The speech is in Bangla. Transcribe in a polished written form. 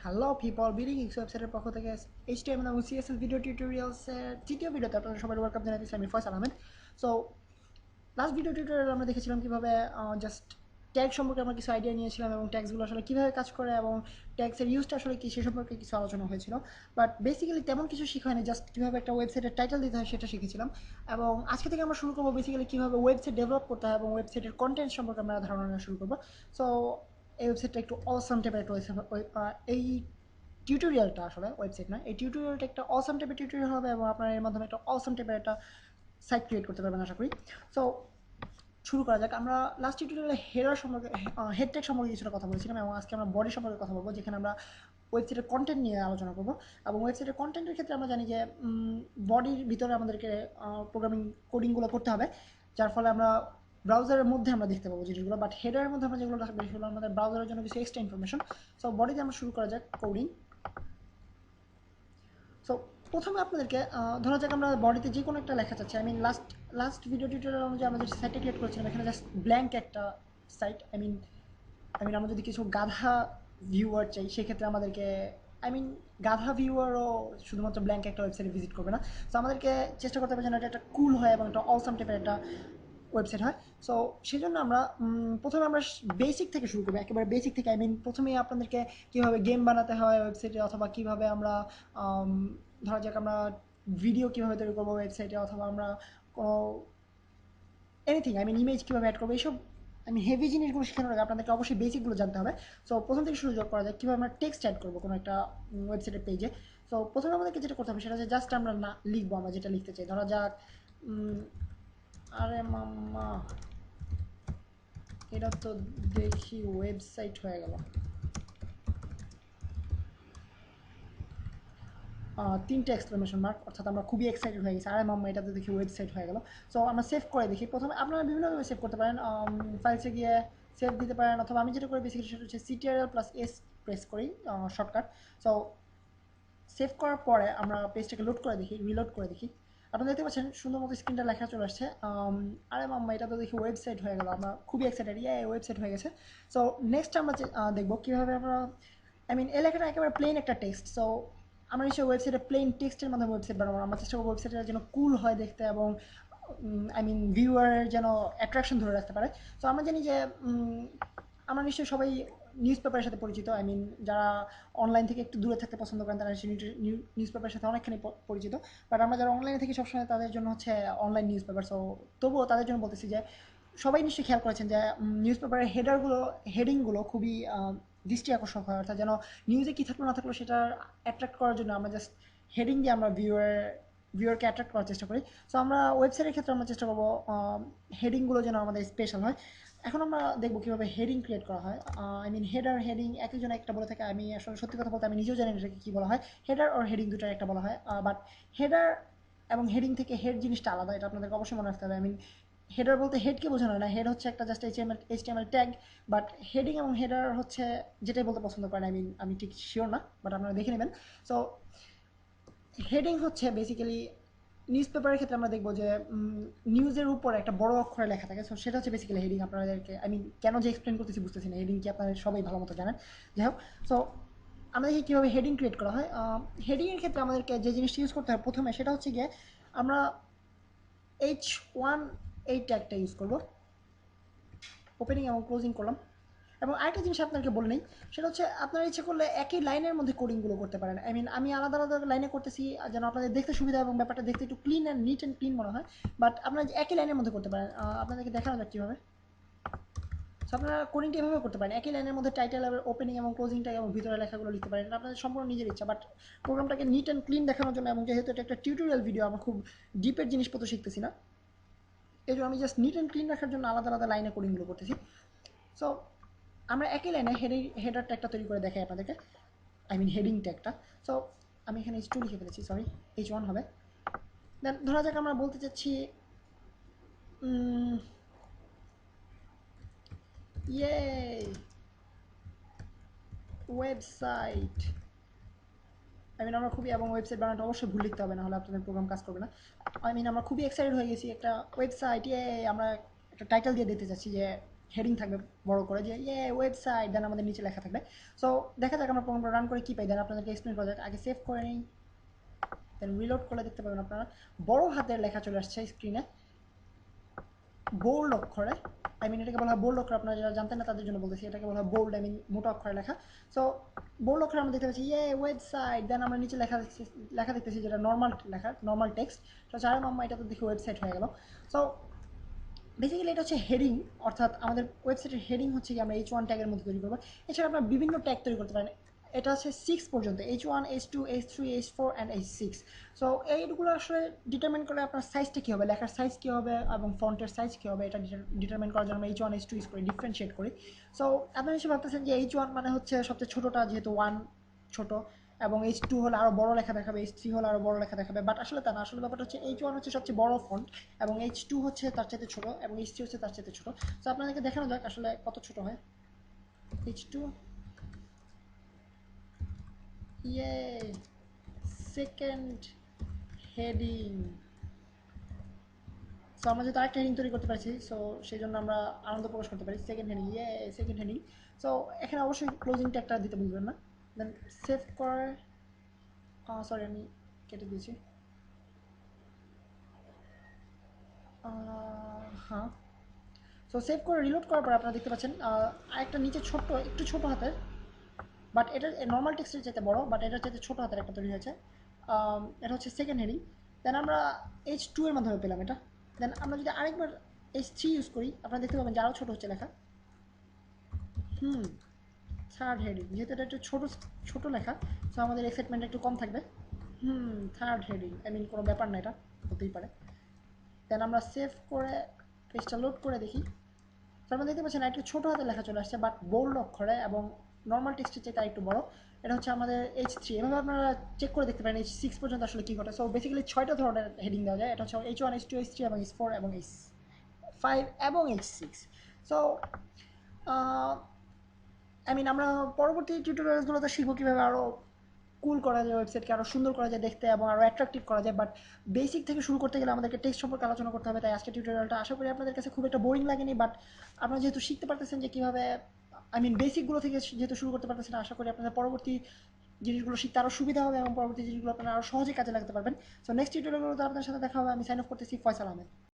হ্যালো পিপল, বিডিং ইক্স ওয়েবসাইটের পক্ষ থেকে এইচটিএমএল এবং সিএসএস ভিডিও টিউটোরিয়ালসের তৃতীয় ভিডিওতে আপনাদের সবাই ওয়েলকাম জানাচ্ছি। আমি Faisal Ahmed. So last video tutorial আমরা দেখেছিলাম কীভাবে জাস্ট ট্যাগ সম্পর্কে আমরা কিছু আইডিয়া নিয়েছিলাম এবং ট্যাগসগুলো আসলে কীভাবে কাজ করে এবং ট্যাগসের ইউজটা আসলে কী সে সম্পর্কে কিছু আলোচনা হয়েছিল। বাট বেসিক্যালি তেমন কিছু শেখা হয়নি, জাস্ট কীভাবে একটা ওয়েবসাইটের টাইটেল দিতে হয় সেটা শিখেছিলাম। এবং আজকে থেকে আমরা শুরু করবো বেসিক্যালি কীভাবে ওয়েবসাইট ডেভেলপ করতে হয় এবং ওয়েবসাইটের কন্টেন্ট সম্পর্কে আমরা ধারণা নেওয়া শুরু করবো। সো এই ওয়েবসাইটটা একটু অসাম টাইপের একটা এই টিউটোরিয়ালটা আসলে ওয়েবসাইট না, এই টিউটোরিয়ালটা একটা অসাম টাইপের টিউটোরিয়াল হবে এবং আপনারা এর মাধ্যমে একটা অসাম টাইপের একটা সাইট ক্রিয়েট করতে পারবেন আশা করি। সো শুরু করা যাক। আমরা লাস্ট টিউটোরিয়ালে হেডার সম্পর্কে হেড ট্যাগ সম্পর্কে কিছুটা কথা বলেছিলাম এবং আজকে আমরা বডি সম্পর্কে কথা বলবো, যেখানে আমরা ওয়েবসাইটের কন্টেন্ট নিয়ে আলোচনা করবো। এবং ওয়েবসাইটের কন্টেন্টের ক্ষেত্রে আমরা জানি যে বডির ভিতরে আমাদেরকে প্রোগ্রামিং কোডিংগুলো করতে হবে, যার ফলে আমরা ব্রাউজারের মধ্যে আমরা দেখতে পাবো জিনিসগুলো। বাট হেডারের মধ্যে আমরা যেগুলো থাকবে সেগুলো আমাদের ব্রাউজারের জন্য কিছু এক্সট্রা ইনফরমেশন। সো বডিতে আমরা শুরু করা যাক কোডিং। সো প্রথমে আপনাদেরকে ধরা যাক আমরা বডিতে যে কোনো একটা লেখা চাচ্ছি। লাস্ট লাস্ট ভিডিও টিউটোরিয়াল অনুযায়ী আমরা যে সাইটটা ক্রিয়েট করেছিলাম এখানে জাস্ট ব্ল্যাঙ্ক একটা সাইট। আমরা যদি কিছু গাধা ভিউয়ার চাই সেক্ষেত্রে আমাদেরকে আই মিন গাধা ভিউয়ারও শুধুমাত্র ব্ল্যাঙ্ক একটা ওয়েবসাইটে ভিজিট করবে না। সো আমাদেরকে চেষ্টা করতে হবে যেন এটা একটা কুল হয় এবং একটা অলসাম টাইপের একটা ওয়েবসাইট হয়। সো সেই জন্য আমরা প্রথমে আমরা বেসিক থেকে শুরু করবো, একেবারে বেসিক থেকে। প্রথমেই আপনাদেরকে কীভাবে গেম বানাতে হয় ওয়েবসাইটে, অথবা কীভাবে আমরা ধরা যাক আমরা ভিডিও কীভাবে তৈরি করবো ওয়েবসাইটে, অথবা আমরা এনিথিং ইমেজ কীভাবে অ্যাড করবো, এইসব হেভি জিনিসগুলো শেখানোর আগে আপনাদেরকে অবশ্যই বেসিকগুলো জানতে হবে। সো প্রথম থেকে শুরু করা যায় কীভাবে আমরা টেক্সট অ্যাড করবো কোনো একটা ওয়েবসাইটের পেজে। সো প্রথমে আমাদেরকে যেটা করতে হবে সেটা হচ্ছে জাস্ট আমরা না লিখবো আমরা যেটা লিখতে চাই। ধরা যাক আরে মাম্মা, এটা তো দেখি ওয়েবসাইট হয়ে গেল। তিনটে এক্সক্লেমেশন মার্ক, অর্থাৎ আমরা খুবই এক্সাইটেড হয়ে গেছি। আরে মাম্মা, এটাতে দেখি ওয়েবসাইট হয়ে গেল। সো আমরা সেভ করে দেখি। প্রথমে আপনারা বিভিন্নভাবে সেভ করতে পারেন, ফাইলসে গিয়ে সেভ দিতে পারেন, অথবা আমি যেটা করি বেসিক্যালি সেটা হচ্ছে CTRL+S প্রেস করি, শর্টকাট। সো সেভ করার পরে আমরা পেজটাকে লোড করে দেখি, রিলোড করে দেখি। আপনারা দেখতে পাচ্ছেন সুন্দর মতো স্ক্রিনটা লেখা চলে আসছে। আরে মাম্মা, এটা তো দেখি ওয়েবসাইট হয়ে গেল। আমরা খুবই এক্সাইটেড, ওয়েবসাইট হয়ে গেছে। সো নেক্সট আমরা দেখবো কীভাবে আমরা এই লেখাটা একেবারে প্লেন একটা টেক্সট। সো আমরা নিশ্চয়ই ওয়েবসাইটে প্লেন টেক্সটের মাধ্যমে ওয়েবসাইট বানাবো। আমরা চেষ্টা করবো ওয়েবসাইটটা যেন কুল হয় দেখতে এবং ভিউয়ারের যেন অ্যাট্রাকশন ধরে রাখতে পারে। তো আমরা জানি যে আমরা নিশ্চয়ই সবাই নিউজ পেপারের সাথে পরিচিত। যারা অনলাইন থেকে একটু দূরে থাকতে পছন্দ করেন তারা নিউজ পেপারের সাথে অনেকখানি পরিচিত। বাট আমরা যারা অনলাইনে থেকে সবসময় তাদের জন্য হচ্ছে অনলাইন নিউজ পেপার। সো তবুও তাদের জন্য বলতেছি যে সবাই নিশ্চয়ই খেয়াল করেছেন যে নিউজ পেপারের হেডিংগুলো খুবই দৃষ্টি আকর্ষক হয়, অর্থাৎ যেন নিউজে কী থাকলো না থাকলো সেটা অ্যাট্রাক্ট করার জন্য আমরা জাস্ট হেডিং দিয়ে আমরা ভিউয়ারকে অ্যাট্রাক্ট করার চেষ্টা করি। সো আমরা ওয়েবসাইটের ক্ষেত্রে আমরা চেষ্টা করবো হেডিংগুলো যেন আমাদের স্পেশাল হয়। এখন আমরা দেখবো কীভাবে হেডিং ক্রিয়েট করা হয়। হেডার হেডিং একজন একটা বলে থাকে। আমি আসলে সত্যি কথা বলতে আমি নিজেও জানি এটাকে কী বলা হয়। হেডার আর হেডিং দুটার একটা বলা হয়। বাট হেডার এবং হেডিং থেকে হেড জিনিসটা আলাদা, এটা আপনাদেরকে অবশ্যই মনে রাখতে হবে। হেডার বলতে হেডকে বোঝানো না, হেড হচ্ছে একটা just HTML tag. But heading এবং হেডার হচ্ছে যেটাই বলতে পছন্দ করেন। আমি ঠিক শিওর না, বাট আপনারা দেখে নেবেন। সো হেডিং হচ্ছে বেসিক্যালি নিউজ পেপারের ক্ষেত্রে আমরা দেখবো যে নিউজের উপর একটা বড় অক্ষরে লেখা থাকে। সো সেটা হচ্ছে বেসিক্যালি হেডিং। আপনাদেরকে কেন যে এক্সপ্লেন করতেছি বুঝতেছি না, হেডিং কি আপনারা সবাই ভালো মতো জানেন। যাই হোক, সো আমাদেরকে কীভাবে হেডিং ক্রিয়েট করা হয়। হেডিংয়ের ক্ষেত্রে আমাদেরকে যে জিনিসটা ইউজ করতে হয় প্রথমে সেটা হচ্ছে গিয়ে আমরা H1 এই ট্যাগটা ইউজ করবো। ওপেনিং এবং ক্লোজিং করলাম। এবং আরেকটা জিনিস আপনাকে বলে নিই, সেটা হচ্ছে আপনারা ইচ্ছে করলে একই লাইনের মধ্যে কোডিংগুলো করতে পারেন। আমি আলাদা আলাদা লাইনে করতেছি যেন আপনাদের দেখতে সুবিধা এবং ব্যাপারটা দেখতে একটু clean and neat and clean মনে হয়। বাট আপনারা একই লাইনের মধ্যে করতে পারেন। আপনাদেরকে দেখানো যাক কীভাবে। সো আপনারা কোডিংটা এভাবে করতে পারেন, একই লাইনের মধ্যে টাইটেল এবং ওপেনিং এবং ক্লোজিংটা এবং ভিতরে লেখাগুলো লিখতে পারেন। এটা আপনাদের সম্পূর্ণ নিজের ইচ্ছা। বাট প্রোগ্রামটাকে নিট অ্যান্ড ক্লিন দেখানোর জন্য, এবং যেহেতু এটা একটা টিউটোরিয়াল ভিডিও, আমরা খুব ডিপের জিনিসপত্র শিখতেছি না, এই জন্য আমি জাস্ট নিট অ্যান্ড ক্লিন রাখার জন্য আলাদা আলাদা লাইনে কোডিংগুলো করতেছি। সো আমরা একই লাইনে হেডার ট্যাগটা তৈরি করে দেখাই আপনাদেরকে। হেডিং ট্যাগটা। সো আমি এখানে H2 লিখে ফেলেছি, সরি H1 হবে। দেন ধরা যাক আমরা বলতে চাচ্ছি ইয়ে ওয়েবসাইট। আমরা খুবই, এবং ওয়েবসাইট বানানোটা অবশ্যই ভুল লিখতে হবে, না হলে আপনাদের প্রোগ্রাম কাজ করবে না। আমরা খুবই এক্সাইটেড হয়ে গেছি, একটা ওয়েবসাইট আমরা একটা টাইটেল দিয়ে দিতে চাচ্ছি যে হেডিং থাকবে বড় করে যে ওয়েবসাইট, দেন আমাদের নিচে লেখা থাকবে। সো দেখা যাক আমরা প্রোগ্রামটা রান করে কী পাই, দেন আপনাদেরকে এক্সপ্লেন করা যাক। আগে সেভ করে নিই, দেন রিলোড করলে দেখতে পাবেন আপনারা বড় হাতের লেখা চলে আসছে স্ক্রিনে, বোল্ড অক্ষরে। আই মিন এটাকে বলা হয় বোল্ড অক্ষর, আপনারা যারা জানতেন না তাদের জন্য বলতেছি, এটাকে বলা হয় বোল্ড, আই মিন মোটা অক্ষরে লেখা। সো বোল্ড অক্ষরে আমরা দেখতে পাচ্ছি ওয়েবসাইট, দেন আমরা নিচে লেখা দেখতেছি যেটা নর্মাল লেখা, নর্মাল টেক্সট। তো চার মাম্মা এটা তো দেখি ওয়েবসাইট হয়ে গেল। সো বেসিক্যালি এটা হচ্ছে হেডিং, অর্থাৎ আমাদের ওয়েবসাইটের হেডিং হচ্ছে কি আমরা H1 ট্যাগের মধ্যে তৈরি করবো। এছাড়া আপনারা বিভিন্ন ট্যাগ তৈরি করতে পারেন। এটা হচ্ছে 6 পর্যন্ত, H1, H2, H3, H4 and H6। So এইগুলো আসলে ডিটারমিন করে আপনার সাইজটা কী হবে, লেখার সাইজ কী হবে এবং ফন্টের সাইজ কী হবে, এটা ডিটারমিন করার জন্য আমরা H1 H2 ইউজ করি, ডিফারেন্সিয়েট করি। সো আপনারা এসে ভাবতেছেন যে H1 মানে হচ্ছে সবচেয়ে ছোটোটা, যেহেতু 1 ছোট, এবং H2 হলে আরও বড় লেখা দেখাবে, H3 হলে আরও বড় লেখা দেখাবে, বাট আসলে তা না। আসলে ব্যাপারটা হচ্ছে H1 হচ্ছে সবচেয়ে বড় ফন্ট, এবং H2 হচ্ছে তার চাইতে ছোট, এবং H3 হচ্ছে তার চাইতে ছোট। সো আপনাদেরকে দেখানো যাক আসলে কত ছোট হয়। H2, ইয়ে, সেকেন্ড হেডিং। সো আমরা যেহেতু আরেকটা হেডিং তৈরি করতে পারছি, সো সেই জন্য আমরা আনন্দ প্রকাশ করতে পারি। Second heading, second heading. So এখানে অবশ্যই ক্লোজিং ট্যাগটা দিতে ভুলবেন না। দেন সেভ করে, সরি আমি কেটে দিয়েছি। হ্যাঁ, সো সেভ করে রিলোড করার পর আপনারা দেখতে পাচ্ছেন আরেকটা নিচে ছোট্ট, একটু ছোটো হাতের, বাট এটা নর্মাল টেক্সটের চাইতে বড়, বাট এটার চাইতে ছোটো হাতের একটা তৈরি হয়েছে। এটা হচ্ছে সেকেন্ড হেডিং। দেন আমরা H2 এর মাধ্যমে পেলাম এটা। দেন আমরা যদি আরেকবার H3 ইউজ করি, আপনারা দেখতে পাবেন যে আরও ছোটো হচ্ছে লেখা। থার্ড হেডিং, যেহেতু এটা একটু ছোটো ছোটো লেখা, সো আমাদের এক্সাইটমেন্ট একটু কম থাকবে। থার্ড হেডিং, আই মিন কোনো ব্যাপার না, এটা হতেই পারে। দেন আমরা সেভ করে পেজটা লোড করে দেখি। তারপর দেখতে পাচ্ছেন একটু ছোটো হাতে লেখা চলে আসছে, বাট বোল্ড অক্ষরে এবং নর্মাল টেক্সটের চেয়ে একটু বড়। এটা হচ্ছে আমাদের H3। এভাবে আপনারা চেক করে দেখতে পারেন H6 পর্যন্ত আসলে কী ঘটে। সো বেসিক্যালি 6টা ধরনের হেডিং দেওয়া যায়। এটা হচ্ছে H1, H2, H3 এবং H4 এবং H5 এবং H6। সো আই মিন আমরা পরবর্তী টিউটোরিয়ালগুলোতে শিখবো কীভাবে আরও কুল করা যায়, ওয়েবসাইটকে আরও সুন্দর করা যায় দেখতে এবং আরও অ্যাট্রাকটিভ করা যায়। বাট বেসিক থেকে শুরু করতে গেলে আমাদেরকে টেক্সট সম্পর্কে আলোচনা করতে হবে। তাই আজকে টিউটোরিয়ালটা আশা করি আপনাদের কাছে খুব একটা বোরিং লাগেনি, বাট আপনারা যেহেতু শিখতে পারতেছেন যে কীভাবে, আই মিন বেসিকগুলো থেকে যেহেতু শুরু করতে পারতেছেন, আশা করি আপনাদের পরবর্তী জিনিসগুলো শিখতে আরও সুবিধা হবে এবং পরবর্তী জিনিসগুলো আপনারা আরও সহজে কাজে লাগতে পারবেন। সো নেক্সট টিউটোরিয়ালগুলোতে আপনাদের সাথে দেখা হবে। আমি সাইন অফ করতেছি, ফয়সাল আহমেদ।